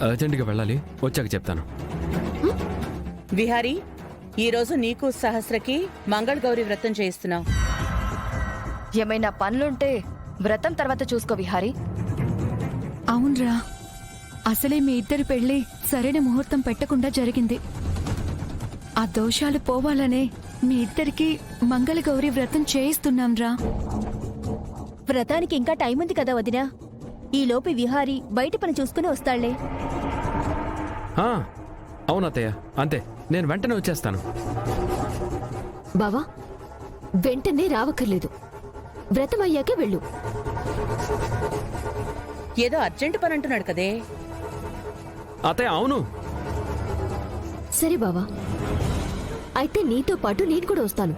అర్జెంటుగా వెళ్ళాలి, వచ్చాక చెప్తాను. విహారీ, ఈరోజు నీకు సహస్రకి మంగళగౌరి వ్రతం చేయిస్తున్నావు. ఏమైనా పనులుంటే వ్రతం తర్వాత చూసుకో విహారీ. అవునరా, అసలే మీ ఇద్దరి పెళ్లి సరైన ముహూర్తం పెట్టకుండా జరిగింది. ఆ దోషాలు పోవాలనే మీ ఇద్దరికి మంగళగౌరి వ్రతం చేయిస్తున్నాంరా. వ్రతానికి ఇంకా టైం ఉంది కదా వదినా, ఈలోపు విహారీ బయట పని చూసుకుని వస్తాళ్లే. అవునత్తయ్య, అంతే, నేను వెంటనే వచ్చేస్తాను. బావా, వెంటనే రావక్కర్లేదు, వ్రతం అయ్యాకే వెళ్ళు. ఏదో అర్జెంటు పని అంటున్నాడు కదే. అత్తయ్య అవును. సరే బావా, అయితే నీతో పాటు నేను కూడా వస్తాను.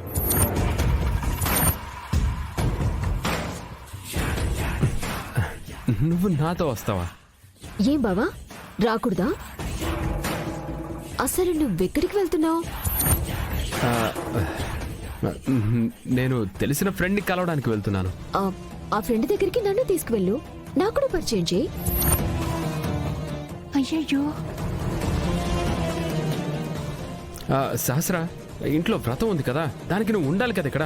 నువ్వు నాతో వస్తావా? ఏం బావా, రాకూడదా? అసలు నువ్వెక్కడికి వెళ్తున్నావు? నేను తెలిసిన ఫ్రెండ్ని కలవడానికి వెళ్తున్నాను. ఆ ఫ్రెండ్ దగ్గరికి నన్ను తీసుకువెళ్ళు, నాకు కూడా పరిచయం చేయి. అయ్యయ్యో, సహస్ర, ఇంట్లో వ్రతం ఉంది కదా, దానికి నువ్వు ఉండాలి కదా ఇక్కడ.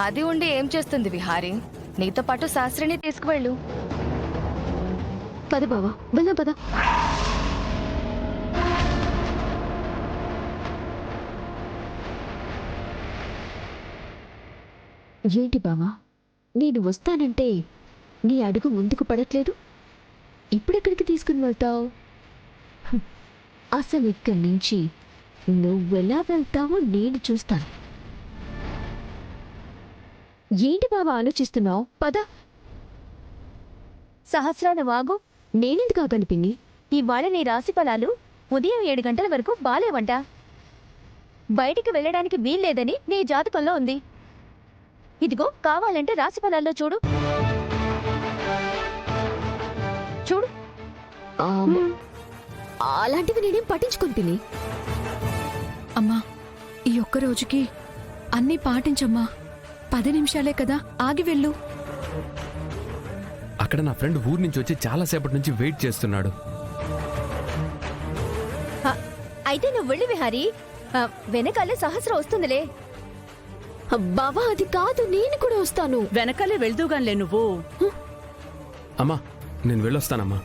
అది ఉండి ఏం చేస్తుంది విహారీ? నీతో పాటు శాస్త్రిని తీసుకువెళ్ళు. పద బావా, వెళ్దాం పద. ఏంటి బావా, నేను వస్తానంటే నీ అడుగు ముందుకు పడట్లేదు? ఇప్పుడెక్కడికి తీసుకుని వెళ్తావు? అసలు ఇక్కడి నుంచి నువ్వెలా వెళ్తావో నేను చూస్తాను. ఏంటి బావా ఆలోచిస్తున్నావు? పద. సహస్రాన వాగు, నేనెందుకు ఆగనిపిన్ని? ఇవాళ నీ రాశి ఫలాలు ఉదయం 7 గంటల వరకు బాలేవంట. బయటికి వెళ్ళడానికి వీల్లేదని నీ జాతకంలో ఉంది. ఇదిగో, కావాలంటే రాశి ఫలాల్లో చూడు. చూడు. అలాంటివి నేనేం పట్టించుకొని పిన్ని. అమ్మా, ఈ ఒక్క రోజుకి అన్నీ పాటించమ్మా. 10 నిమిషాలే కదా, ఆగి వెళ్ళు. అక్కడ నా ఫ్రెండ్ ఊరు నుంచి వచ్చి చాలాసేపటి నుంచి వెయిట్ చేస్తున్నాడు. అయితే నువ్వు వెళ్ళి విహారీ, వెనకాలే సహస్రం వస్తుందిలే. బావా, అది కాదు, నేను కూడా వస్తాను. వెనకాలే వెళ్దూగానిలే నువ్వు. అమ్మా, నేను వెళ్ళొస్తానమ్మా.